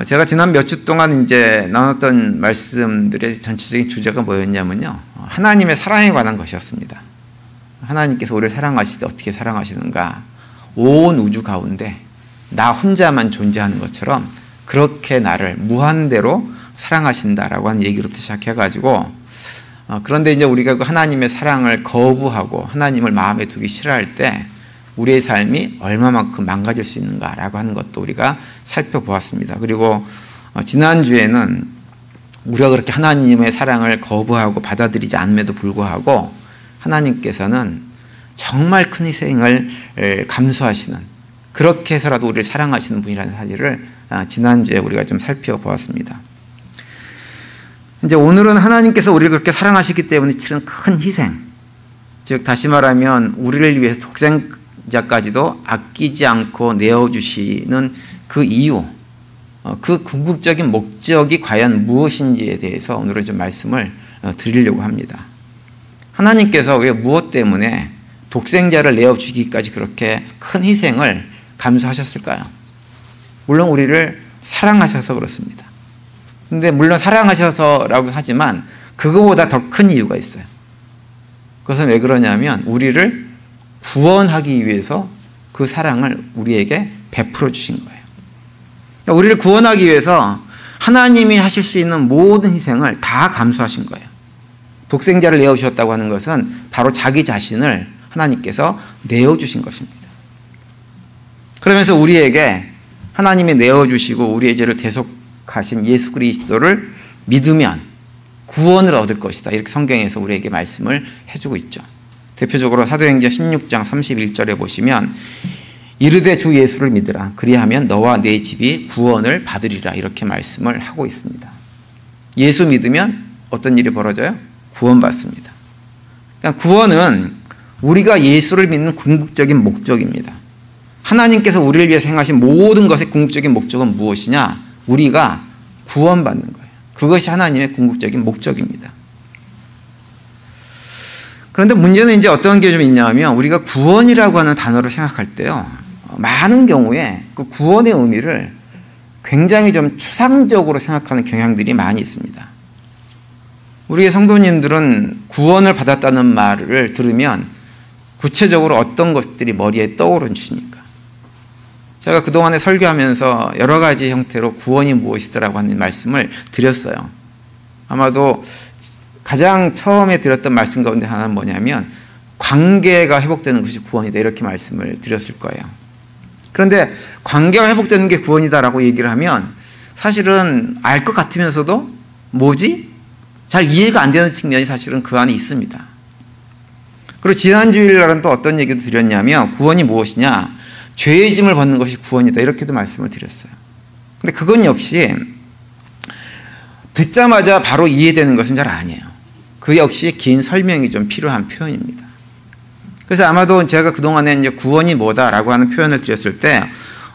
제가 지난 몇 주 동안 이제 나눴던 말씀들의 전체적인 주제가 뭐였냐면요. 하나님의 사랑에 관한 것이었습니다. 하나님께서 우리를 사랑하실 때 어떻게 사랑하시는가. 온 우주 가운데 나 혼자만 존재하는 것처럼 그렇게 나를 무한대로 사랑하신다라고 하는 얘기로부터 시작해가지고 그런데 이제 우리가 그 하나님의 사랑을 거부하고 하나님을 마음에 두기 싫어할 때 우리의 삶이 얼마만큼 망가질 수 있는가라고 하는 것도 우리가 살펴보았습니다. 그리고 지난주에는 우리가 그렇게 하나님의 사랑을 거부하고 받아들이지 않음에도 불구하고 하나님께서는 정말 큰 희생을 감수하시는, 그렇게 해서라도 우리를 사랑하시는 분이라는 사실을 지난주에 우리가 좀 살펴보았습니다. 이제 오늘은 하나님께서 우리를 그렇게 사랑하시기 때문에 치른 큰 희생, 즉 다시 말하면 우리를 위해서 독생자까지도 아끼지 않고 내어주시는 그 이유, 그 궁극적인 목적이 과연 무엇인지에 대해서 오늘은 좀 말씀을 드리려고 합니다. 하나님께서 왜 무엇 때문에 독생자를 내어주기까지 그렇게 큰 희생을 감수하셨을까요? 물론 우리를 사랑하셔서 그렇습니다. 근데 물론 사랑하셔서라고 하지만 그거보다 더 큰 이유가 있어요. 그것은 왜 그러냐면 우리를 구원하기 위해서 그 사랑을 우리에게 베풀어 주신 거예요. 그러니까 우리를 구원하기 위해서 하나님이 하실 수 있는 모든 희생을 다 감수하신 거예요. 독생자를 내어주셨다고 하는 것은 바로 자기 자신을 하나님께서 내어주신 것입니다. 그러면서 우리에게 하나님이 내어주시고 우리의 죄를 대속하신 예수 그리스도를 믿으면 구원을 얻을 것이다, 이렇게 성경에서 우리에게 말씀을 해주고 있죠. 대표적으로 사도행전 16장 31절에 보시면 이르되 주 예수를 믿으라 그리하면 너와 네 집이 구원을 받으리라, 이렇게 말씀을 하고 있습니다. 예수 믿으면 어떤 일이 벌어져요? 구원받습니다. 그러니까 구원은 우리가 예수를 믿는 궁극적인 목적입니다. 하나님께서 우리를 위해 행하신 모든 것의 궁극적인 목적은 무엇이냐? 우리가 구원받는 거예요. 그것이 하나님의 궁극적인 목적입니다. 그런데 문제는 이제 어떤 게 좀 있냐면 우리가 구원이라고 하는 단어를 생각할 때요, 많은 경우에 그 구원의 의미를 굉장히 좀 추상적으로 생각하는 경향들이 많이 있습니다. 우리의 성도님들은 구원을 받았다는 말을 들으면 구체적으로 어떤 것들이 머리에 떠오르십니까? 제가 그동안에 설교하면서 여러 가지 형태로 구원이 무엇이더라고 하는 말씀을 드렸어요. 아마도 가장 처음에 드렸던 말씀 가운데 하나는 뭐냐면 관계가 회복되는 것이 구원이다, 이렇게 말씀을 드렸을 거예요. 그런데 관계가 회복되는 게 구원이다라고 얘기를 하면 사실은 알 것 같으면서도 뭐지? 잘 이해가 안 되는 측면이 사실은 그 안에 있습니다. 그리고 지난 주일날은 또 어떤 얘기도 드렸냐면 구원이 무엇이냐? 죄의 짐을 벗는 것이 구원이다, 이렇게도 말씀을 드렸어요. 근데 그건 역시 듣자마자 바로 이해되는 것은 잘 아니에요. 그 역시 긴 설명이 좀 필요한 표현입니다. 그래서 아마도 제가 그동안에 이제 구원이 뭐다라고 하는 표현을 드렸을 때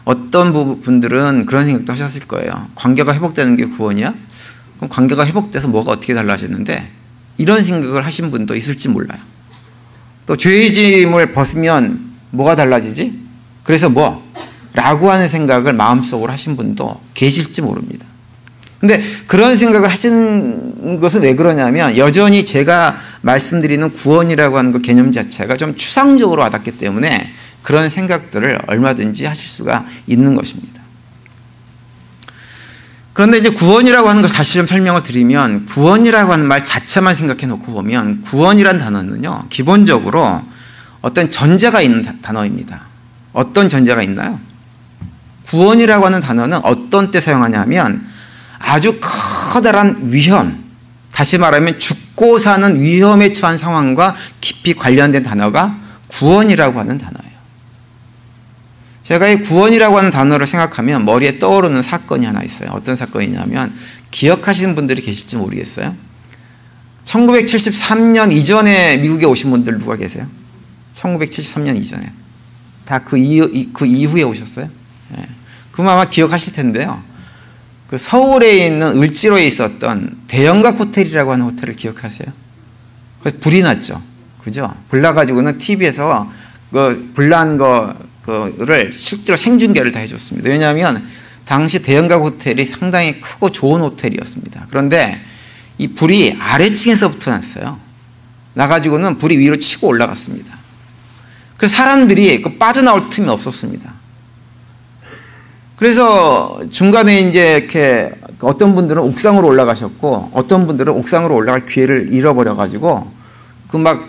어떤 분들은 그런 생각도 하셨을 거예요. 관계가 회복되는 게 구원이야? 그럼 관계가 회복돼서 뭐가 어떻게 달라지는데? 이런 생각을 하신 분도 있을지 몰라요. 또 죄의 짐을 벗으면 뭐가 달라지지? 그래서 뭐? 라고 하는 생각을 마음속으로 하신 분도 계실지 모릅니다. 근데 그런 생각을 하신 것은 왜 그러냐면 여전히 제가 말씀드리는 구원이라고 하는 그 개념 자체가 좀 추상적으로 와닿기 때문에 그런 생각들을 얼마든지 하실 수가 있는 것입니다. 그런데 이제 구원이라고 하는 것 다시 좀 설명을 드리면 구원이라고 하는 말 자체만 생각해 놓고 보면 구원이란 단어는요, 기본적으로 어떤 전제가 있는 단어입니다. 어떤 전제가 있나요? 구원이라고 하는 단어는 어떤 때 사용하냐면 아주 커다란 위험, 다시 말하면 죽고 사는 위험에 처한 상황과 깊이 관련된 단어가 구원이라고 하는 단어예요. 제가 이 구원이라고 하는 단어를 생각하면 머리에 떠오르는 사건이 하나 있어요. 어떤 사건이냐면 기억하시는 분들이 계실지 모르겠어요. 1973년 이전에 미국에 오신 분들 누가 계세요? 1973년 이전에. 다 그 이후에 오셨어요? 네. 그럼 아마 기억하실 텐데요. 그 서울에 있는 을지로에 있었던 대형각 호텔이라고 하는 호텔을 기억하세요? 그 불이 났죠. 그죠? 불나가지고는 TV에서 그 불난 거를 실제로 생중계를 다 해줬습니다. 왜냐하면 당시 대형가 호텔이 상당히 크고 좋은 호텔이었습니다. 그런데 이 불이 아래층에서부터 났어요. 나가지고는 불이 위로 치고 올라갔습니다. 그래서 사람들이 빠져나올 틈이 없었습니다. 그래서 중간에 이제 이렇게 어떤 분들은 옥상으로 올라가셨고 어떤 분들은 옥상으로 올라갈 기회를 잃어버려가지고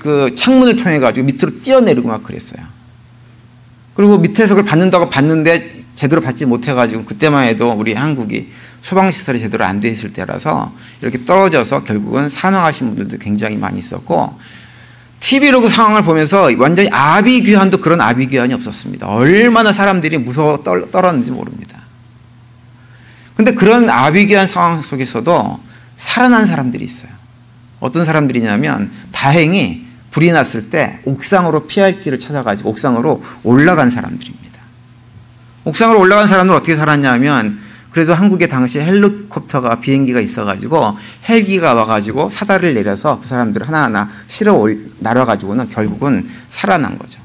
그 창문을 통해가지고 밑으로 뛰어내리고 막 그랬어요. 그리고 밑에서 그걸 받는다고 봤는데 제대로 받지 못해가지고 그때만 해도 우리 한국이 소방시설이 제대로 안 돼 있을 때라서 이렇게 떨어져서 결국은 사망하신 분들도 굉장히 많이 있었고 TV로 그 상황을 보면서 완전히 아비규환도 그런 아비규환이 없었습니다. 얼마나 사람들이 무서워 떨었는지 모릅니다. 근데 그런 아비규환 상황 속에서도 살아난 사람들이 있어요. 어떤 사람들이냐면 다행히 불이 났을 때 옥상으로 피할 길을 찾아가지고 옥상으로 올라간 사람들입니다. 옥상으로 올라간 사람들은 어떻게 살았냐면 그래도 한국에 당시 헬리콥터가 비행기가 있어가지고 헬기가 와가지고 사다리를 내려서 그 사람들을 하나하나 실어 날아가지고는 결국은 살아난 거죠.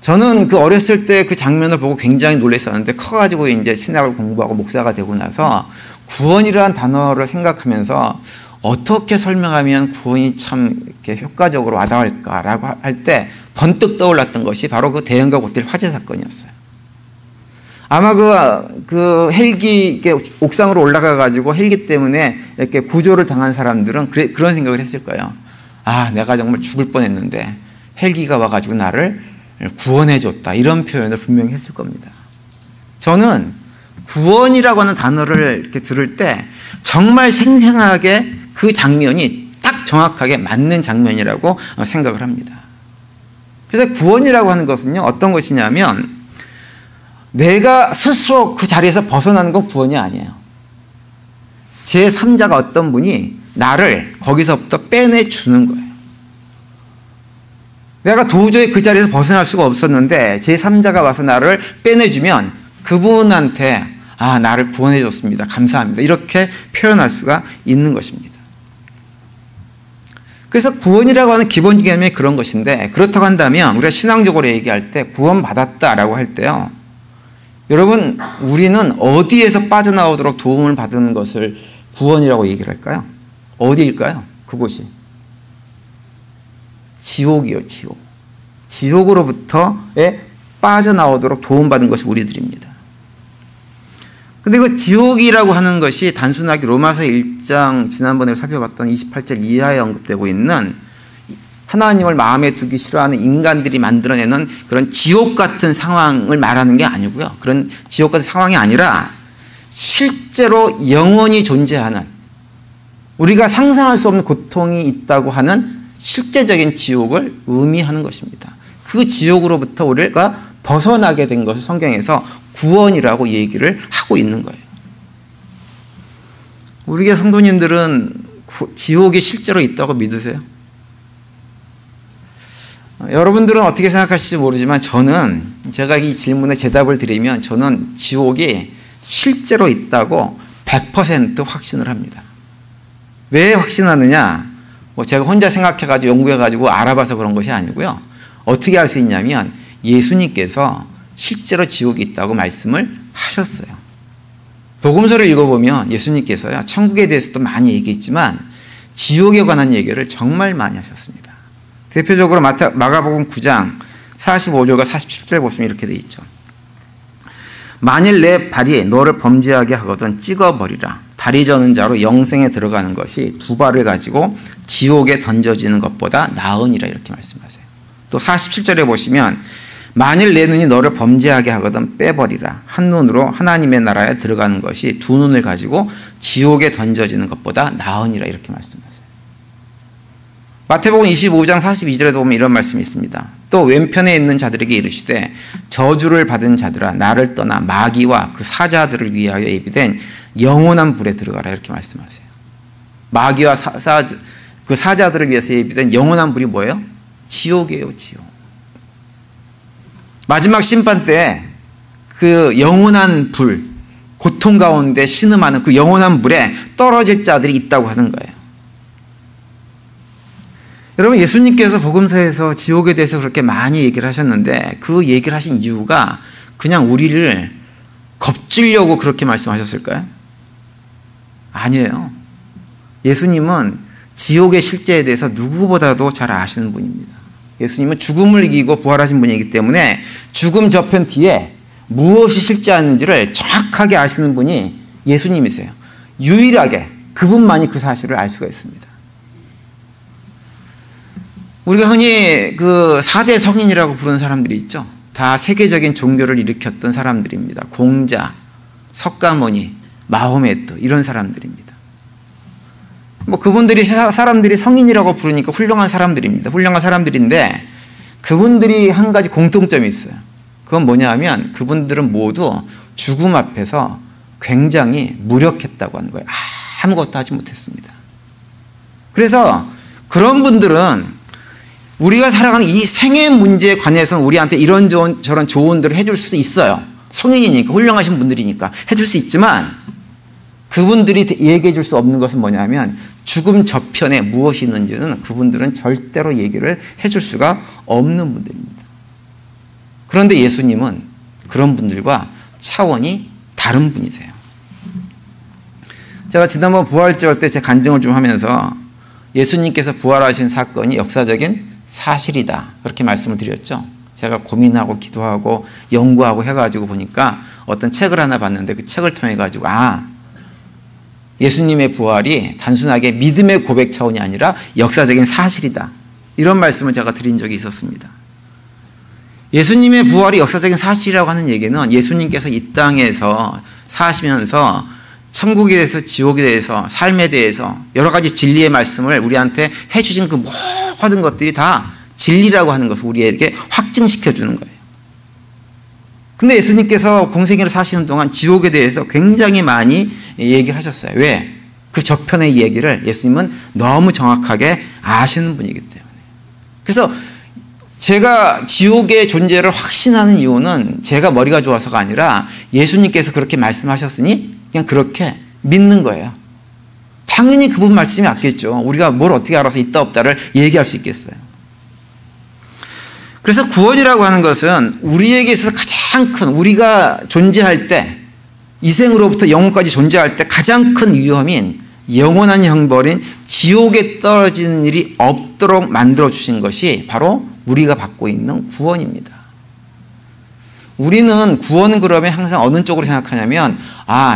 저는 그 어렸을 때 그 장면을 보고 굉장히 놀랐었는데 커가지고 이제 신학을 공부하고 목사가 되고 나서 구원이라는 단어를 생각하면서 어떻게 설명하면 구원이 참 이렇게 효과적으로 와닿을까라고 할 때 번뜩 떠올랐던 것이 바로 그 대형가 호텔 화재 사건이었어요. 아마 그 헬기 옥상으로 올라가가지고 헬기 때문에 이렇게 구조를 당한 사람들은 그런 생각을 했을 거예요. 아, 내가 정말 죽을 뻔했는데 헬기가 와가지고 나를 구원해줬다. 이런 표현을 분명히 했을 겁니다. 저는 구원이라고 하는 단어를 이렇게 들을 때 정말 생생하게 그 장면이 딱 정확하게 맞는 장면이라고 생각을 합니다. 그래서 구원이라고 하는 것은요, 어떤 것이냐면 내가 스스로 그 자리에서 벗어나는 건 구원이 아니에요. 제3자가 어떤 분이 나를 거기서부터 빼내주는 거예요. 내가 도저히 그 자리에서 벗어날 수가 없었는데 제3자가 와서 나를 빼내주면 그분한테 아, 나를 구원해줬습니다. 감사합니다. 이렇게 표현할 수가 있는 것입니다. 그래서 구원이라고 하는 기본적인 개념이 그런 것인데 그렇다고 한다면 우리가 신앙적으로 얘기할 때 구원받았다라고 할 때요. 여러분 우리는 어디에서 빠져나오도록 도움을 받은 것을 구원이라고 얘기를 할까요? 어디일까요? 그곳이 지옥이요. 지옥. 지옥으로부터에 빠져나오도록 도움받은 것이 우리들입니다. 근데 그 지옥이라고 하는 것이 단순하게 로마서 1장 지난번에 살펴봤던 28절 이하에 언급되고 있는 하나님을 마음에 두기 싫어하는 인간들이 만들어내는 그런 지옥 같은 상황을 말하는 게 아니고요. 그런 지옥 같은 상황이 아니라 실제로 영원히 존재하는 우리가 상상할 수 없는 고통이 있다고 하는 실제적인 지옥을 의미하는 것입니다. 그 지옥으로부터 우리가 벗어나게 된 것을 성경에서 구원이라고 얘기를 하고 있는 거예요. 우리의 성도님들은 지옥이 실제로 있다고 믿으세요? 여러분들은 어떻게 생각하실지 모르지만 저는 제가 이 질문에 대답을 드리면 저는 지옥이 실제로 있다고 100% 확신을 합니다. 왜 확신하느냐? 제가 혼자 생각해가지고 연구해가지고 알아봐서 그런 것이 아니고요. 어떻게 알 수 있냐면 예수님께서 실제로 지옥이 있다고 말씀을 하셨어요. 복음서를 읽어보면 예수님께서요, 천국에 대해서도 많이 얘기했지만 지옥에 관한 얘기를 정말 많이 하셨습니다. 대표적으로 마가복음 9장 45절과 47절 보시면 이렇게 돼 있죠. 만일 내 발이 너를 범죄하게 하거든 찍어버리라. 다리 저는 자로 영생에 들어가는 것이 두 발을 가지고 지옥에 던져지는 것보다 나으니라 이렇게 말씀하세요. 또 47절에 보시면 만일 내 눈이 너를 범죄하게 하거든 빼버리라. 한 눈으로 하나님의 나라에 들어가는 것이 두 눈을 가지고 지옥에 던져지는 것보다 나으니라 이렇게 말씀하세요. 마태복음 25장 42절에도 보면 이런 말씀이 있습니다. 또 왼편에 있는 자들에게 이르시되 저주를 받은 자들아 나를 떠나 마귀와 그 사자들을 위하여 예비된 영원한 불에 들어가라 이렇게 말씀하세요. 마귀와 그 사자들을 위해서 예비된 영원한 불이 뭐예요? 지옥이에요. 지옥. 마지막 심판 때 그 영원한 불, 고통 가운데 신음하는 그 영원한 불에 떨어질 자들이 있다고 하는 거예요. 여러분 예수님께서 복음서에서 지옥에 대해서 그렇게 많이 얘기를 하셨는데 그 얘기를 하신 이유가 그냥 우리를 겁주려고 그렇게 말씀하셨을까요? 아니에요. 예수님은 지옥의 실제에 대해서 누구보다도 잘 아시는 분입니다. 예수님은 죽음을 이기고 부활하신 분이기 때문에 죽음 저편 뒤에 무엇이 실제하는지를 정확하게 아시는 분이 예수님이세요. 유일하게 그분만이 그 사실을 알 수가 있습니다. 우리가 흔히 그 4대 성인이라고 부르는 사람들이 있죠. 다 세계적인 종교를 일으켰던 사람들입니다. 공자, 석가모니, 마호메트 이런 사람들입니다. 뭐 그분들이 사람들이 성인이라고 부르니까 훌륭한 사람들입니다. 훌륭한 사람들인데 그분들이 한 가지 공통점이 있어요. 그건 뭐냐 하면 그분들은 모두 죽음 앞에서 굉장히 무력했다고 하는 거예요. 아무것도 하지 못했습니다. 그래서 그런 분들은 우리가 살아가는 이 생애 문제에 관해서는 우리한테 이런저런 조언들을 해줄 수 있어요. 성인이니까 훌륭하신 분들이니까 해줄 수 있지만 그분들이 얘기해 줄 수 없는 것은 뭐냐면 죽음 저편에 무엇이 있는지는 그분들은 절대로 얘기를 해줄 수가 없는 분들입니다. 그런데 예수님은 그런 분들과 차원이 다른 분이세요. 제가 지난번 부활절 때 제 간증을 좀 하면서 예수님께서 부활하신 사건이 역사적인 사실이다 그렇게 말씀을 드렸죠. 제가 고민하고 기도하고 연구하고 해가지고 보니까 어떤 책을 하나 봤는데 그 책을 통해 가지고 예수님의 부활이 단순하게 믿음의 고백 차원이 아니라 역사적인 사실이다 이런 말씀을 제가 드린 적이 있었습니다. 예수님의 부활이 역사적인 사실이라고 하는 얘기는 예수님께서 이 땅에서 사시면서 천국에 대해서 지옥에 대해서 삶에 대해서 여러 가지 진리의 말씀을 우리한테 해주신 그 모든 것들이 다 진리라고 하는 것을 우리에게 확증시켜주는 거예요. 근데 예수님께서 공생애를 사시는 동안 지옥에 대해서 굉장히 많이 얘기를 하셨어요. 왜? 그 저편의 얘기를 예수님은 너무 정확하게 아시는 분이기 때문에. 그래서 제가 지옥의 존재를 확신하는 이유는 제가 머리가 좋아서가 아니라 예수님께서 그렇게 말씀하셨으니 그냥 그렇게 믿는 거예요. 당연히 그분 말씀이 맞겠죠. 우리가 뭘 어떻게 알아서 있다 없다를 얘기할 수 있겠어요. 그래서 구원이라고 하는 것은 우리에게 있어서 가장 큰, 우리가 존재할 때 이생으로부터 영혼까지 존재할 때 가장 큰 위험인 영원한 형벌인 지옥에 떨어지는 일이 없도록 만들어주신 것이 바로 우리가 받고 있는 구원입니다. 우리는 구원은 그러면 항상 어느 쪽으로 생각하냐면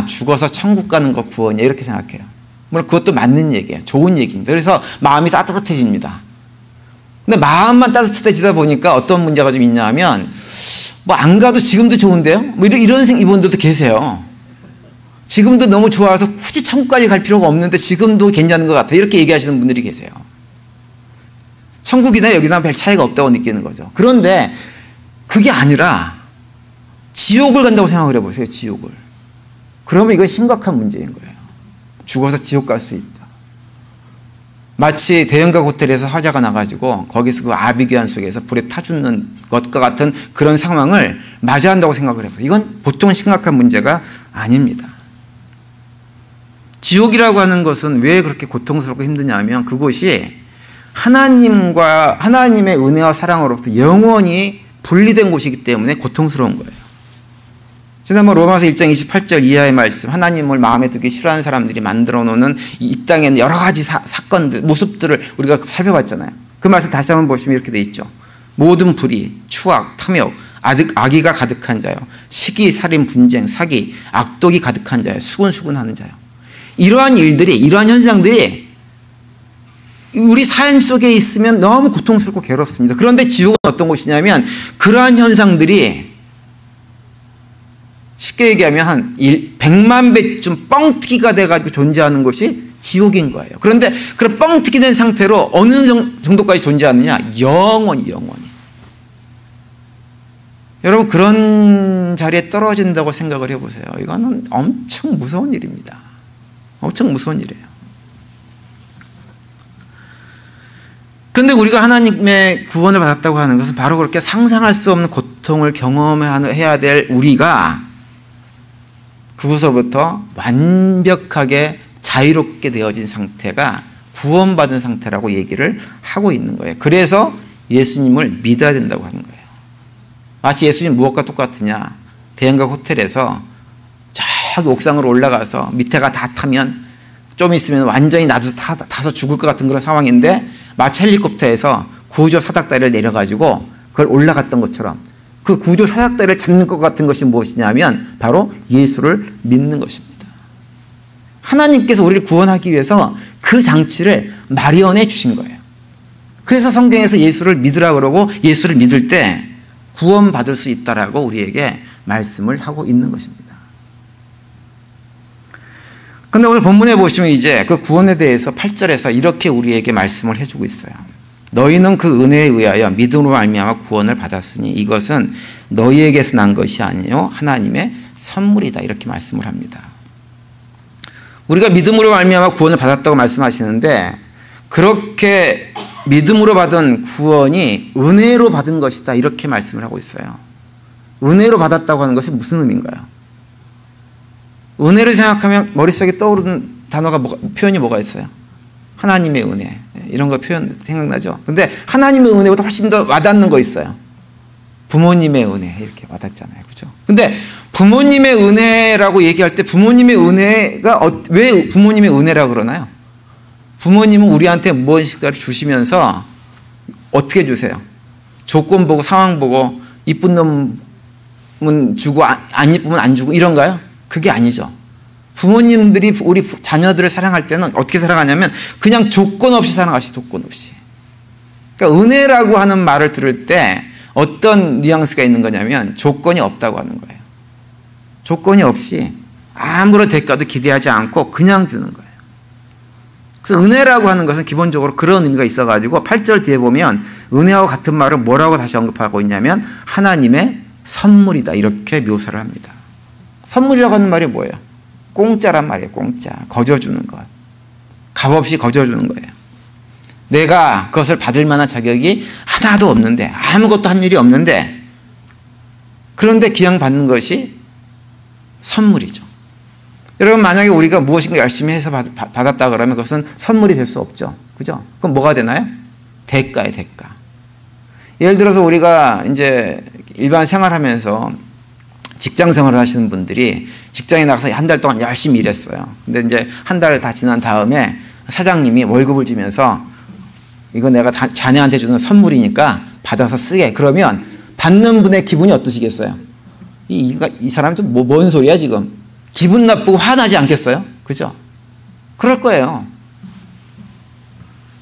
죽어서 천국 가는 거 구원이야 이렇게 생각해요. 물론 그것도 맞는 얘기예요. 좋은 얘기입니다. 그래서 마음이 따뜻해집니다. 근데 마음만 따뜻해지다 보니까 어떤 문제가 좀 있냐 하면 안 가도 지금도 좋은데요? 이런 이분들도 계세요. 지금도 너무 좋아서 굳이 천국까지 갈 필요가 없는데 지금도 괜찮은 것 같아요. 이렇게 얘기하시는 분들이 계세요. 천국이나 여기나 별 차이가 없다고 느끼는 거죠. 그런데 그게 아니라 지옥을 간다고 생각을 해보세요. 지옥을. 그러면 이건 심각한 문제인 거예요. 죽어서 지옥 갈 수 있다. 마치 대형가 호텔에서 화재가 나가지고 거기서 그 아비규환 속에서 불에 타 죽는 것과 같은 그런 상황을 맞이한다고 생각을 해보세요. 이건 보통 심각한 문제가 아닙니다. 지옥이라고 하는 것은 왜 그렇게 고통스럽고 힘드냐면 그곳이 하나님의 은혜와 사랑으로부터 영원히 분리된 곳이기 때문에 고통스러운 거예요. 지난번 로마서 1장 28절 이하의 말씀, 하나님을 마음에 두기 싫어하는 사람들이 만들어 놓는 이 땅에는 여러 가지 사건들, 모습들을 우리가 살펴봤잖아요. 그 말씀 다시 한번 보시면 이렇게 돼 있죠. 모든 불의, 추악, 탐욕, 악의가 가득한 자요. 시기, 살인, 분쟁, 사기, 악독이 가득한 자요. 수군수군하는 자요. 이러한 일들이, 이러한 현상들이 우리 삶 속에 있으면 너무 고통스럽고 괴롭습니다. 그런데 지옥은 어떤 곳이냐면 그러한 현상들이 쉽게 얘기하면 한 100만 배쯤 뻥튀기가 돼가지고 존재하는 것이 지옥인 거예요. 그런데 그런 뻥튀기 된 상태로 어느 정도까지 존재하느냐? 영원히. 여러분 그런 자리에 떨어진다고 생각을 해보세요. 이거는 엄청 무서운 일입니다. 엄청 무서운 일이에요. 그런데 우리가 하나님의 구원을 받았다고 하는 것은 바로 그렇게 상상할 수 없는 고통을 경험해야 될 우리가 그곳서부터 완벽하게 자유롭게 되어진 상태가 구원받은 상태라고 얘기를 하고 있는 거예요. 그래서 예수님을 믿어야 된다고 하는 거예요. 마치 예수님 무엇과 똑같으냐? 대형가 호텔에서 저기 옥상으로 올라가서 밑에가 다 타면 좀 있으면 완전히 나도 타서 죽을 것 같은 그런 상황인데 마치 헬리콥터에서 구조 사닥다리를 내려가지고 그걸 올라갔던 것처럼 그 구조 사닥다리를 잡는 것 같은 것이 무엇이냐면 바로 예수를 믿는 것입니다. 하나님께서 우리를 구원하기 위해서 그 장치를 마련해 주신 거예요. 그래서 성경에서 예수를 믿으라 그러고 예수를 믿을 때 구원받을 수 있다라고 우리에게 말씀을 하고 있는 것입니다. 그런데 오늘 본문에 보시면 이제 그 구원에 대해서 8절에서 이렇게 우리에게 말씀을 해주고 있어요. 너희는 그 은혜에 의하여 믿음으로 말미암아 구원을 받았으니 이것은 너희에게서 난 것이 아니요 하나님의 선물이다 이렇게 말씀을 합니다. 우리가 믿음으로 말미암아 구원을 받았다고 말씀하시는데 그렇게 믿음으로 받은 구원이 은혜로 받은 것이다 이렇게 말씀을 하고 있어요. 은혜로 받았다고 하는 것이 무슨 의미인가요? 은혜를 생각하면 머릿속에 떠오르는 단어가 표현이 뭐가 있어요? 하나님의 은혜 이런 거 표현 생각나죠? 근데 하나님의 은혜보다 훨씬 더 와닿는 거 있어요. 부모님의 은혜 이렇게 와닿잖아요. 그죠? 근데 부모님의 은혜라고 얘기할 때 부모님의 은혜가 왜 부모님의 은혜라고 그러나요? 부모님은 우리한테 무엇인가를 주시면서 어떻게 주세요? 조건 보고 상황 보고 이쁜 놈은 주고 안 이쁘면 안 주고 이런가요? 그게 아니죠. 부모님들이 우리 자녀들을 사랑할 때는 어떻게 사랑하냐면 그냥 조건 없이 사랑하시 조건 없이. 그러니까 은혜라고 하는 말을 들을 때 어떤 뉘앙스가 있는 거냐면 조건이 없다고 하는 거예요. 조건이 없이 아무런 대가도 기대하지 않고 그냥 주는 거예요. 그래서 은혜라고 하는 것은 기본적으로 그런 의미가 있어가지고 8절 뒤에 보면 은혜와 같은 말을 뭐라고 다시 언급하고 있냐면 하나님의 선물이다 이렇게 묘사를 합니다. 선물이라고 하는 말이 뭐예요? 공짜란 말이에요. 공짜. 거저주는 것. 값없이 거저주는 거예요. 내가 그것을 받을 만한 자격이 하나도 없는데 아무것도 한 일이 없는데 그런데 그냥 받는 것이 선물이죠. 여러분 만약에 우리가 무엇인가 열심히 해서 받았다 그러면 그것은 선물이 될 수 없죠. 그죠? 그럼 뭐가 되나요? 대가예요. 대가. 예를 들어서 우리가 이제 일반 생활하면서 직장 생활을 하시는 분들이 직장에 나가서 한 달 동안 열심히 일했어요. 근데 이제 한 달 다 지난 다음에 사장님이 월급을 주면서 이거 내가 자네한테 주는 선물이니까 받아서 쓰게. 그러면 받는 분의 기분이 어떠시겠어요? 이 사람이 좀 뭔 소리야 지금? 기분 나쁘고 화나지 않겠어요? 그죠? 그럴 거예요.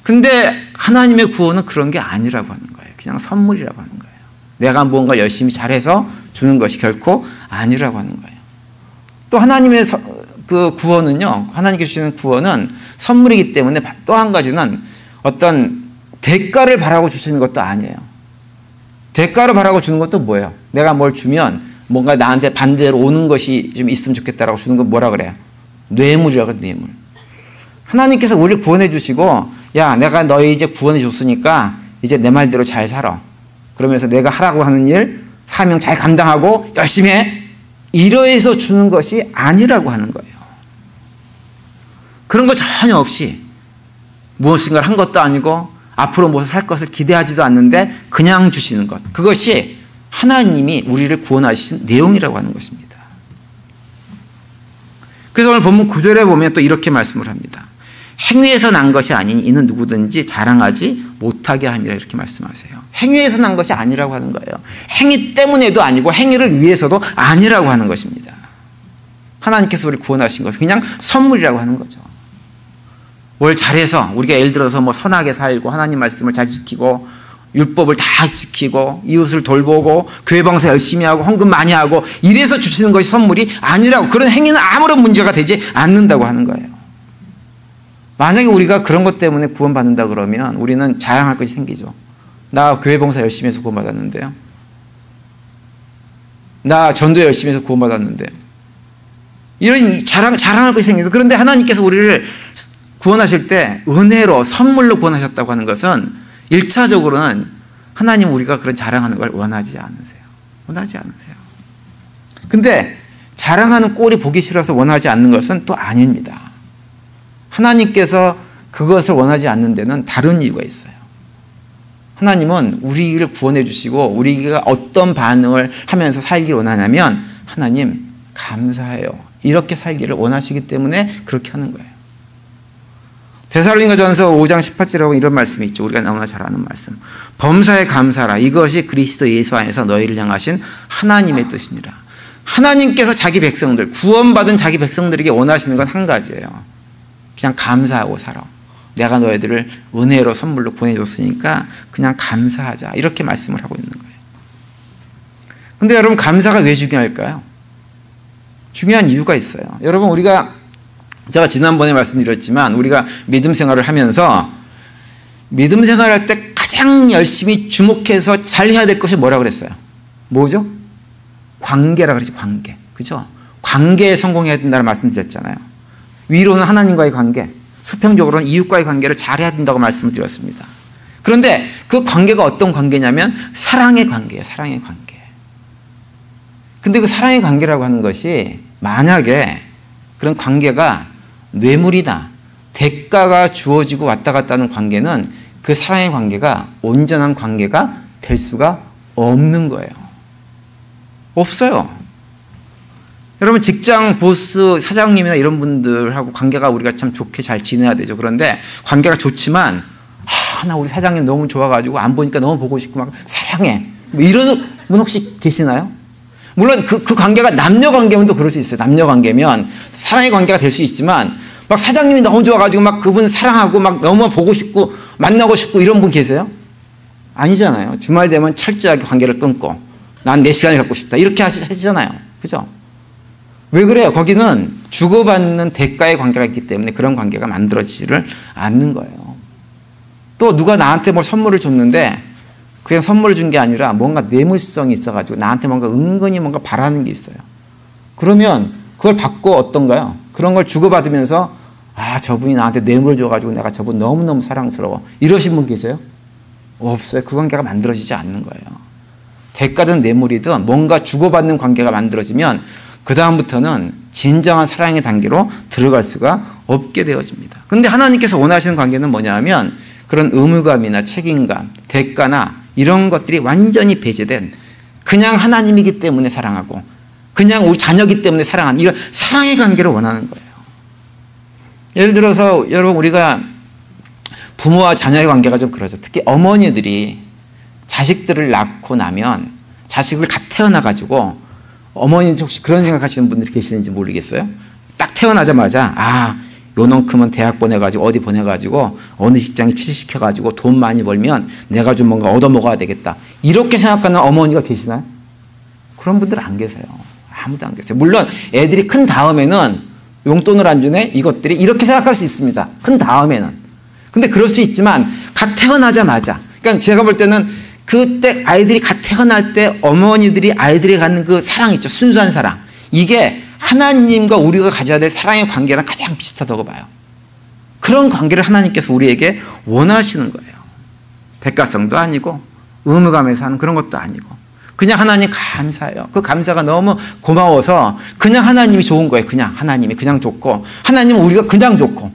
근데 하나님의 구원은 그런 게 아니라고 하는 거예요. 그냥 선물이라고 하는 거예요. 내가 무언가 열심히 잘해서 주는 것이 결코 아니라고 하는 거예요. 또 하나님의 그 구원은요, 하나님께서 주시는 구원은 선물이기 때문에 또 한 가지는 어떤 대가를 바라고 주시는 것도 아니에요. 대가를 바라고 주는 것도 뭐예요? 내가 뭘 주면 뭔가 나한테 반대로 오는 것이 좀 있으면 좋겠다라고 주는 건 뭐라 그래요? 뇌물이라고 해요, 뇌물. 하나님께서 우리를 구원해 주시고, 야, 내가 너희 이제 구원해 줬으니까 이제 내 말대로 잘 살아. 그러면서 내가 하라고 하는 일, 사명 잘 감당하고 열심히 해. 이러해서 주는 것이 아니라고 하는 거예요. 그런 거 전혀 없이 무엇인가를 한 것도 아니고 앞으로 무엇을 할 것을 기대하지도 않는데 그냥 주시는 것. 그것이 하나님이 우리를 구원하신 내용이라고 하는 것입니다. 그래서 오늘 본문 9절에 보면 또 이렇게 말씀을 합니다. 행위에서 난 것이 아니니 이는 누구든지 자랑하지 못하게 함이라 이렇게 말씀하세요. 행위에서 난 것이 아니라고 하는 거예요. 행위 때문에도 아니고 행위를 위해서도 아니라고 하는 것입니다. 하나님께서 우리를 구원하신 것은 그냥 선물이라고 하는 거죠. 뭘 잘해서 우리가 예를 들어서 뭐 선하게 살고 하나님 말씀을 잘 지키고 율법을 다 지키고 이웃을 돌보고 교회 봉사 열심히 하고 헌금 많이 하고 이래서 주시는 것이 선물이 아니라고, 그런 행위는 아무런 문제가 되지 않는다고 하는 거예요. 만약에 우리가 그런 것 때문에 구원받는다 그러면 우리는 자랑할 것이 생기죠. 나 교회 봉사 열심히 해서 구원받았는데요. 나 전도 열심히 해서 구원받았는데. 이런 자랑할 것이 생기죠. 그런데 하나님께서 우리를 구원하실 때 은혜로 선물로 구원하셨다고 하는 것은 1차적으로는 하나님 우리가 그런 자랑하는 걸 원하지 않으세요. 원하지 않으세요. 근데 자랑하는 꼴이 보기 싫어서 원하지 않는 것은 또 아닙니다. 하나님께서 그것을 원하지 않는 데는 다른 이유가 있어요. 하나님은 우리를 구원해 주시고 우리가 어떤 반응을 하면서 살기를 원하냐면 하나님 감사해요. 이렇게 살기를 원하시기 때문에 그렇게 하는 거예요. 데살로니가전서 5장 18절하고 이런 말씀이 있죠. 우리가 너무나 잘 아는 말씀. 범사에 감사하라. 이것이 그리스도 예수 안에서 너희를 향하신 하나님의 뜻이니라. 하나님께서 자기 백성들, 구원받은 자기 백성들에게 원하시는 건 한 가지예요. 그냥 감사하고 살아. 내가 너희들을 은혜로 선물로 구해줬으니까 그냥 감사하자. 이렇게 말씀을 하고 있는 거예요. 근데 여러분, 감사가 왜 중요할까요? 중요한 이유가 있어요. 여러분, 제가 지난번에 말씀드렸지만 우리가 믿음 생활을 하면서 믿음 생활할 때 가장 열심히 주목해서 잘 해야 될 것이 뭐라고 그랬어요? 뭐죠? 관계라 그러지, 관계. 그죠? 관계에 성공해야 된다는 말씀드렸잖아요. 위로는 하나님과의 관계, 수평적으로는 이웃과의 관계를 잘 해야 된다고 말씀을 드렸습니다. 그런데 그 관계가 어떤 관계냐면 사랑의 관계예요. 사랑의 관계. 근데 그 사랑의 관계라고 하는 것이 만약에 그런 관계가 뇌물이다, 대가가 주어지고 왔다 갔다 하는 관계는 그 사랑의 관계가 온전한 관계가 될 수가 없는 거예요. 없어요. 여러분, 직장 보스, 사장님이나 이런 분들하고 관계가 우리가 참 좋게 잘 지내야 되죠. 그런데 관계가 좋지만 나 우리 사장님 너무 좋아가지고 안 보니까 너무 보고 싶고 막 사랑해. 뭐 이런 분 혹시 계시나요? 물론 그 관계가 남녀 관계면 또 그럴 수 있어요. 남녀 관계면 사랑의 관계가 될 수 있지만 막 사장님이 너무 좋아가지고 막 그분 사랑하고 막 너무 보고 싶고 만나고 싶고 이런 분 계세요? 아니잖아요. 주말 되면 철저하게 관계를 끊고 난 내 시간을 갖고 싶다. 이렇게 하시잖아요. 그죠? 왜 그래요? 거기는 주고받는 대가의 관계가 있기 때문에 그런 관계가 만들어지지를 않는 거예요. 또 누가 나한테 뭘 선물을 줬는데 그냥 선물을 준 게 아니라 뭔가 뇌물성이 있어가지고 나한테 뭔가 은근히 뭔가 바라는 게 있어요. 그러면 그걸 받고 어떤가요? 그런 걸 주고받으면서 저분이 나한테 뇌물을 줘가지고 내가 저분 너무너무 사랑스러워. 이러신 분 계세요? 없어요. 그 관계가 만들어지지 않는 거예요. 대가든 뇌물이든 뭔가 주고받는 관계가 만들어지면 그 다음부터는 진정한 사랑의 단계로 들어갈 수가 없게 되어집니다. 그런데 하나님께서 원하시는 관계는 뭐냐 하면 그런 의무감이나 책임감, 대가나 이런 것들이 완전히 배제된 그냥 하나님이기 때문에 사랑하고 그냥 우리 자녀이기 때문에 사랑하는 이런 사랑의 관계를 원하는 거예요. 예를 들어서 여러분, 우리가 부모와 자녀의 관계가 좀 그러죠. 특히 어머니들이 자식들을 낳고 나면 자식을 갓 태어나가지고 어머니 혹시 그런 생각하시는 분들이 계시는지 모르겠어요. 딱 태어나자마자 요만큼은 대학 보내가지고 어디 보내가지고 어느 직장에 취직시켜가지고 돈 많이 벌면 내가 좀 뭔가 얻어먹어야 되겠다. 이렇게 생각하는 어머니가 계시나요? 그런 분들 안 계세요. 아무도 안 계세요. 물론 애들이 큰 다음에는 용돈을 안 주네? 이것들이 이렇게 생각할 수 있습니다. 큰 다음에는. 근데 그럴 수 있지만 갓 태어나자마자, 그러니까 제가 볼 때는 그때 아이들이 갓 태어날 때 어머니들이 아이들이 갖는 그 사랑 있죠. 순수한 사랑. 이게 하나님과 우리가 가져야 될 사랑의 관계랑 가장 비슷하다고 봐요. 그런 관계를 하나님께서 우리에게 원하시는 거예요. 대가성도 아니고 의무감에서 하는 그런 것도 아니고 그냥 하나님 감사해요. 그 감사가 너무 고마워서 그냥 하나님이 좋은 거예요. 그냥 하나님이 그냥 좋고 하나님은 우리가 그냥 좋고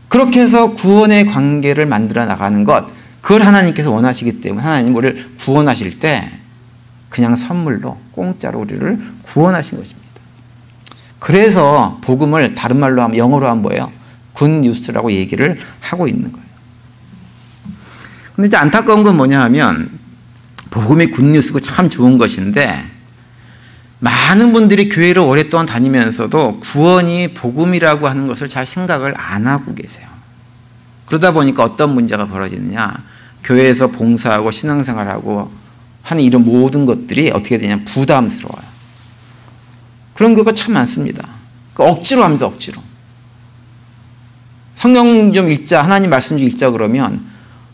그렇게 해서 구원의 관계를 만들어 나가는 것, 그걸 하나님께서 원하시기 때문에 하나님 우리를 구원하실 때 그냥 선물로 공짜로 우리를 구원하신 것입니다. 그래서 복음을 다른 말로 하면 영어로 하면 뭐예요? 굿뉴스라고 얘기를 하고 있는 거예요. 근데 이제 안타까운 건 뭐냐 하면 복음이 굿뉴스고 참 좋은 것인데 많은 분들이 교회를 오랫동안 다니면서도 구원이 복음이라고 하는 것을 잘 생각을 안 하고 계세요. 그러다 보니까 어떤 문제가 벌어지느냐, 교회에서 봉사하고 신앙생활하고 하는 이런 모든 것들이 어떻게 되냐면 부담스러워요. 그런 경우가 참 많습니다. 억지로 합니다. 억지로. 성경 좀 읽자, 하나님 말씀 좀 읽자 그러면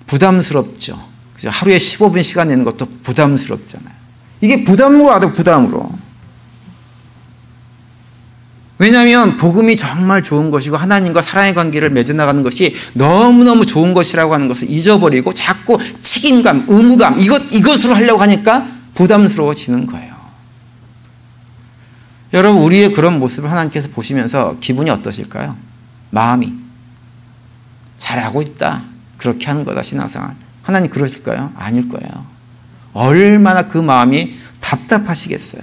부담스럽죠. 그죠? 하루에 15분 시간 내는 것도 부담스럽잖아요. 이게 부담으로 하다 부담으로. 왜냐하면 복음이 정말 좋은 것이고 하나님과 사랑의 관계를 맺어나가는 것이 너무너무 좋은 것이라고 하는 것을 잊어버리고 자꾸 책임감, 의무감 이것으로 하려고 하니까 부담스러워지는 거예요. 여러분, 우리의 그런 모습을 하나님께서 보시면서 기분이 어떠실까요? 마음이 잘하고 있다, 그렇게 하는 거다 신앙생활. 하나님 그러실까요? 아닐 거예요. 얼마나 그 마음이 답답하시겠어요.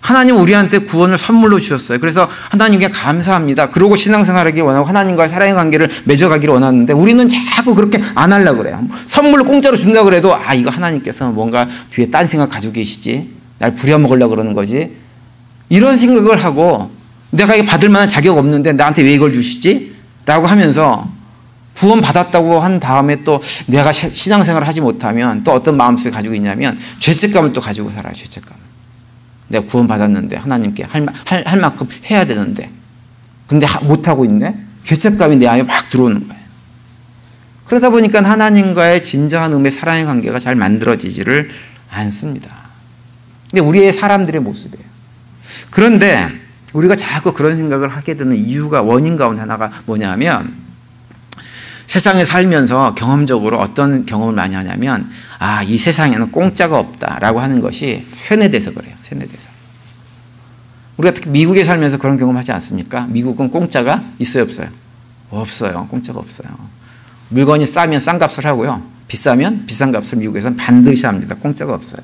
하나님 우리한테 구원을 선물로 주셨어요. 그래서 하나님께 감사합니다. 그러고 신앙생활하기 원하고 하나님과의 사랑의 관계를 맺어가기를 원하는데 우리는 자꾸 그렇게 안 하려고 그래요. 선물로 공짜로 준다고 그래도 이거 하나님께서 뭔가 뒤에 딴 생각 가지고 계시지. 날 부려먹으려고 그러는 거지. 이런 생각을 하고 내가 이거 받을 만한 자격 없는데 나한테 왜 이걸 주시지? 라고 하면서 구원 받았다고 한 다음에 또 내가 신앙생활을 하지 못하면 또 어떤 마음속에 가지고 있냐면 죄책감을 또 가지고 살아요. 죄책감. 내가 구원 받았는데 하나님께 할 만큼 해야 되는데 근데 못하고 있네? 죄책감이 내 안에 막 들어오는 거예요. 그러다 보니까 하나님과의 진정한 의미의 사랑의 관계가 잘 만들어지지를 않습니다. 근데 우리의 사람들의 모습이에요. 그런데 우리가 자꾸 그런 생각을 하게 되는 이유가 원인 가운데 하나가 뭐냐면 세상에 살면서 경험적으로 어떤 경험을 많이 하냐면 이 세상에는 공짜가 없다라고 하는 것이 세뇌돼서 그래요. 세뇌돼서. 우리가 특히 미국에 살면서 그런 경험하지 않습니까? 미국은 공짜가 있어요, 없어요? 없어요. 공짜가 없어요. 물건이 싸면 싼 값을 하고요. 비싸면 비싼 값을 미국에서는 반드시 합니다. 공짜가 없어요.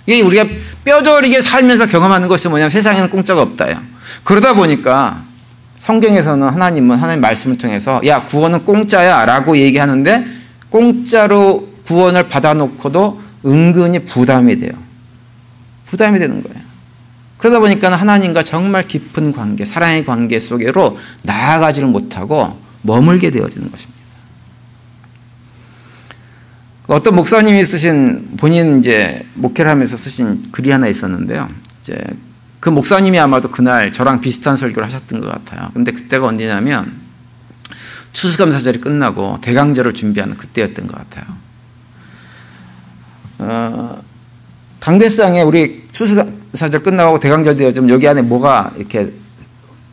이게 우리가 뼈저리게 살면서 경험하는 것이 뭐냐면 세상에는 공짜가 없다요. 그러다 보니까 성경에서는 하나님 말씀을 통해서 야 구원은 공짜야 라고 얘기하는데 공짜로 구원을 받아놓고도 은근히 부담이 돼요. 부담이 되는 거예요. 그러다 보니까 하나님과 정말 깊은 관계, 사랑의 관계 속으로 나아가지를 못하고 머물게 되어지는 것입니다. 어떤 목사님이 쓰신 본인 이제 목회를 하면서 쓰신 글이 하나 있었는데요. 이제 그 목사님이 아마도 그날 저랑 비슷한 설교를 하셨던 것 같아요. 근데 그때가 언제냐면 추수감사절이 끝나고 대강절을 준비하는 그때였던 것 같아요. 강대상에 우리 추수감사절 끝나고 대강절 되어지면 여기 안에 뭐가 이렇게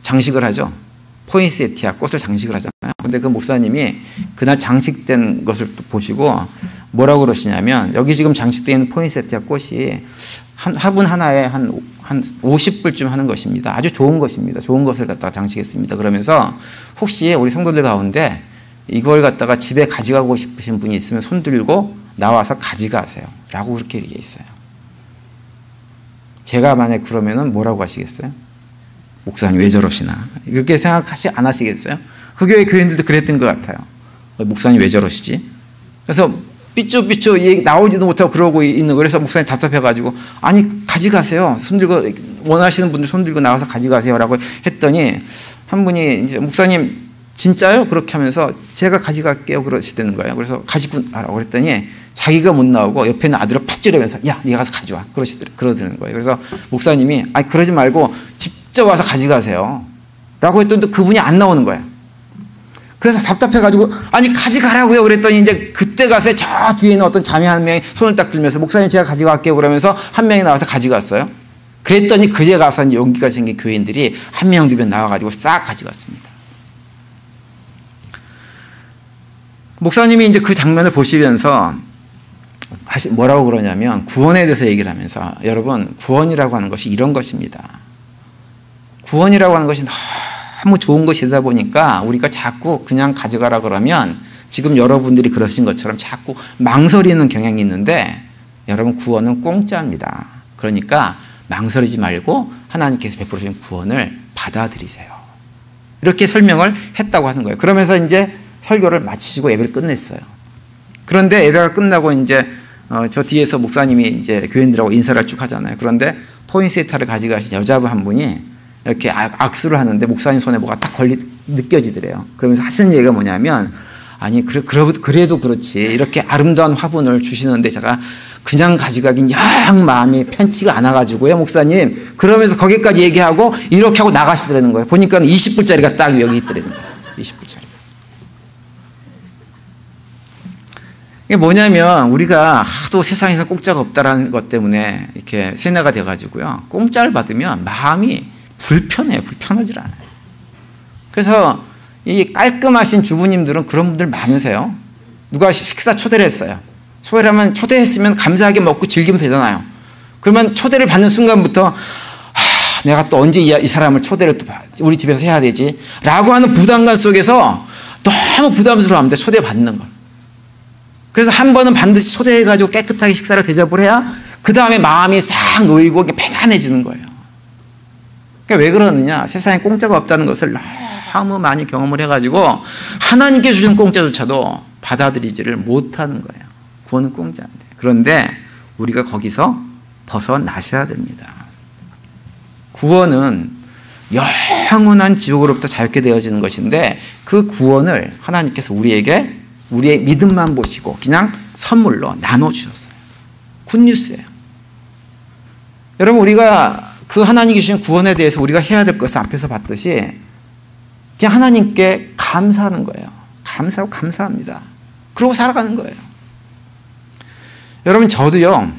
장식을 하죠. 포인세티아 꽃을 장식을 하잖아요. 근데 그 목사님이 그날 장식된 것을 또 보시고 뭐라고 그러시냐면 여기 지금 장식되어 있는 포인세티아 꽃이 화분 하나에 한 50불쯤 하는 것입니다. 아주 좋은 것입니다. 좋은 것을 갖다가 장식했습니다. 그러면서 혹시 우리 성도들 가운데 이걸 갖다가 집에 가져가고 싶으신 분이 있으면 손 들고 나와서 가져가세요. 라고 그렇게 얘기했어요. 제가 만약에 그러면은 뭐라고 하시겠어요? 목사님 왜 저러시나? 이렇게 생각하시 안 하시겠어요? 그 교회 교인들도 그랬던 것 같아요. 목사님 왜 저러시지? 그래서 삐쭈삐쭈 얘기 나오지도 못하고 그러고 있는 거. 그래서 목사님 답답해가지고 아니 가져가세요. 손들고 원하시는 분들 손들고 나와서 가져가세요라고 했더니 한 분이 이제 목사님 진짜요? 그렇게 하면서 제가 가져갈게요 그러시는 거예요. 그래서 가지고 가라고 그랬더니 자기가 못 나오고 옆에 있는 아들을 푹 찌르면서 야 네가 가서 가져와 그러더라는 거예요. 그래서 목사님이 아니 그러지 말고 직접 와서 가져가세요 라고 했더니 또 그분이 안 나오는 거예요. 그래서 답답해가지고 아니 가져가라고요 그랬더니 이제 그때 가서 저 뒤에 있는 어떤 자매 한 명이 손을 딱 들면서 목사님 제가 가져갈게요 그러면서 한 명이 나와서 가져갔어요. 그랬더니 그제 가서 용기가 생긴 교인들이 한 명 두 명 나와가지고 싹 가져갔습니다. 목사님이 이제 그 장면을 보시면서 뭐라고 그러냐면 구원에 대해서 얘기를 하면서 여러분 구원이라고 하는 것이 이런 것입니다. 구원이라고 하는 것이 너무 좋은 것이다 보니까 우리가 자꾸 그냥 가져가라 그러면 지금 여러분들이 그러신 것처럼 자꾸 망설이는 경향이 있는데 여러분 구원은 공짜입니다. 그러니까 망설이지 말고 하나님께서 베풀어 주신 구원을 받아들이세요. 이렇게 설명을 했다고 하는 거예요. 그러면서 이제 설교를 마치시고 예배를 끝냈어요. 그런데 예배가 끝나고 이제 저 뒤에서 목사님이 이제 교인들하고 인사를 쭉 하잖아요. 그런데 포인세타를 가져가신 여자분 한 분이 이렇게 악수를 하는데 목사님 손에 뭐가 딱 느껴지더래요. 그러면서 하시는 얘기가 뭐냐면 아니 그래도 그렇지 이렇게 아름다운 화분을 주시는데 제가 그냥 가져가긴 영 마음이 편치가 않아가지고요 목사님 그러면서 거기까지 얘기하고 이렇게 하고 나가시더라는 거예요. 보니까 20불짜리가 딱 여기 있더라는 거예요. 20불짜리. 이게 뭐냐면 우리가 하도 세상에서 공짜가 없다라는 것 때문에 이렇게 세뇌가 돼가지고요 공짜를 받으면 마음이 불편해요. 불편하지 않아요. 그래서 이 깔끔하신 주부님들은 그런 분들 많으세요. 누가 식사 초대를 했어요. 초대했으면 감사하게 먹고 즐기면 되잖아요. 그러면 초대를 받는 순간부터 내가 또 언제 이 사람을 초대를 또 우리 집에서 해야 되지? 라고 하는 부담감 속에서 너무 부담스러워합니다. 초대받는 걸. 그래서 한 번은 반드시 초대해가지고 깨끗하게 식사를 대접을 해야 그 다음에 마음이 싹 놓이고 편안해지는 거예요. 그러니까 왜 그러느냐? 세상에 공짜가 없다는 것을 너무 많이 경험을 해가지고 하나님께 주신 공짜조차도 받아들이지를 못하는 거예요. 구원은 공짜인데. 그런데 우리가 거기서 벗어나셔야 됩니다. 구원은 영원한 지옥으로부터 자유케 되어지는 것인데 그 구원을 하나님께서 우리에게 우리의 믿음만 보시고 그냥 선물로 나눠주셨어요. 굿뉴스예요. 여러분, 우리가 그 하나님이 주신 구원에 대해서 우리가 해야 될 것을 앞에서 봤듯이 그냥 하나님께 감사하는 거예요. 감사하고 감사합니다. 그러고 살아가는 거예요. 여러분, 저도요,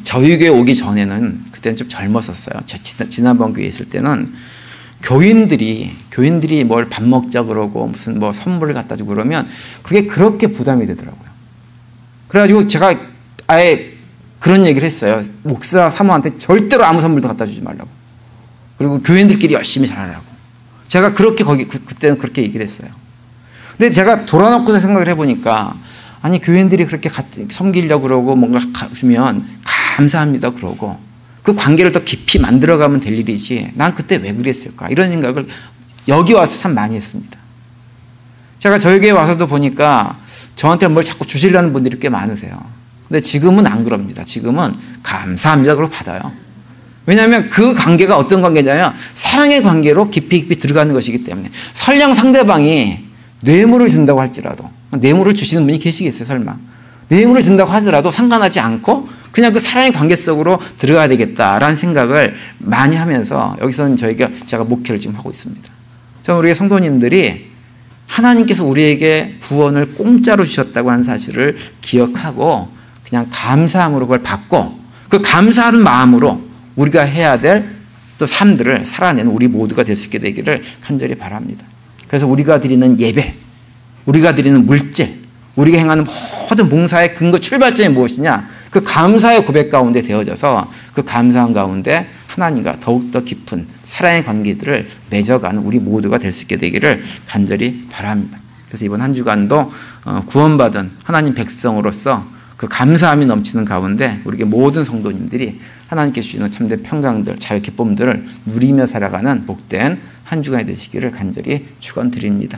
저희 교회 오기 전에는 그때는 좀 젊었었어요. 지난번 교회에 있을 때는 교인들이 뭘 밥 먹자 그러고 무슨 뭐 선물을 갖다 주고 그러면 그게 그렇게 부담이 되더라고요. 그래가지고 제가 아예 그런 얘기를 했어요. 목사 사모한테 절대로 아무 선물도 갖다 주지 말라고. 그리고 교인들끼리 열심히 잘하라고. 제가 그렇게 그때는 그렇게 얘기를 했어요. 근데 제가 돌아놓고서 생각을 해보니까 아니, 교인들이 그렇게 섬기려고 그러고 뭔가 주면 감사합니다 그러고 그 관계를 더 깊이 만들어가면 될 일이지 난 그때 왜 그랬을까 이런 생각을 여기 와서 참 많이 했습니다. 제가 저희 교회 와서도 보니까 저한테 뭘 자꾸 주시려는 분들이 꽤 많으세요. 근데 지금은 안 그럽니다. 지금은 감사합니다 그러고 받아요. 왜냐하면 그 관계가 어떤 관계냐면 사랑의 관계로 깊이 들어가는 것이기 때문에 설령 상대방이 뇌물을 준다고 할지라도 뇌물을 주시는 분이 계시겠어요? 설마 뇌물을 준다고 하더라도 상관하지 않고 그냥 그 사랑의 관계 속으로 들어가야 되겠다라는 생각을 많이 하면서 여기서는 제가 목회를 지금 하고 있습니다. 저는 우리 성도님들이 하나님께서 우리에게 구원을 공짜로 주셨다고 하는 사실을 기억하고 그냥 감사함으로 그걸 받고 그 감사하는 마음으로 우리가 해야 될 또 삶들을 살아내는 우리 모두가 될 수 있게 되기를 간절히 바랍니다. 그래서 우리가 드리는 예배, 우리가 드리는 물질, 우리가 행하는 모든 봉사의 근거 출발점이 무엇이냐? 그 감사의 고백 가운데 되어져서 그 감사한 가운데 하나님과 더욱더 깊은 사랑의 관계들을 맺어가는 우리 모두가 될 수 있게 되기를 간절히 바랍니다. 그래서 이번 한 주간도 구원받은 하나님 백성으로서 그 감사함이 넘치는 가운데 우리에게 모든 성도님들이 하나님께서 주시는 참된 평강들, 자유 기쁨들을 누리며 살아가는 복된 한 주간이 되시기를 간절히 축원드립니다.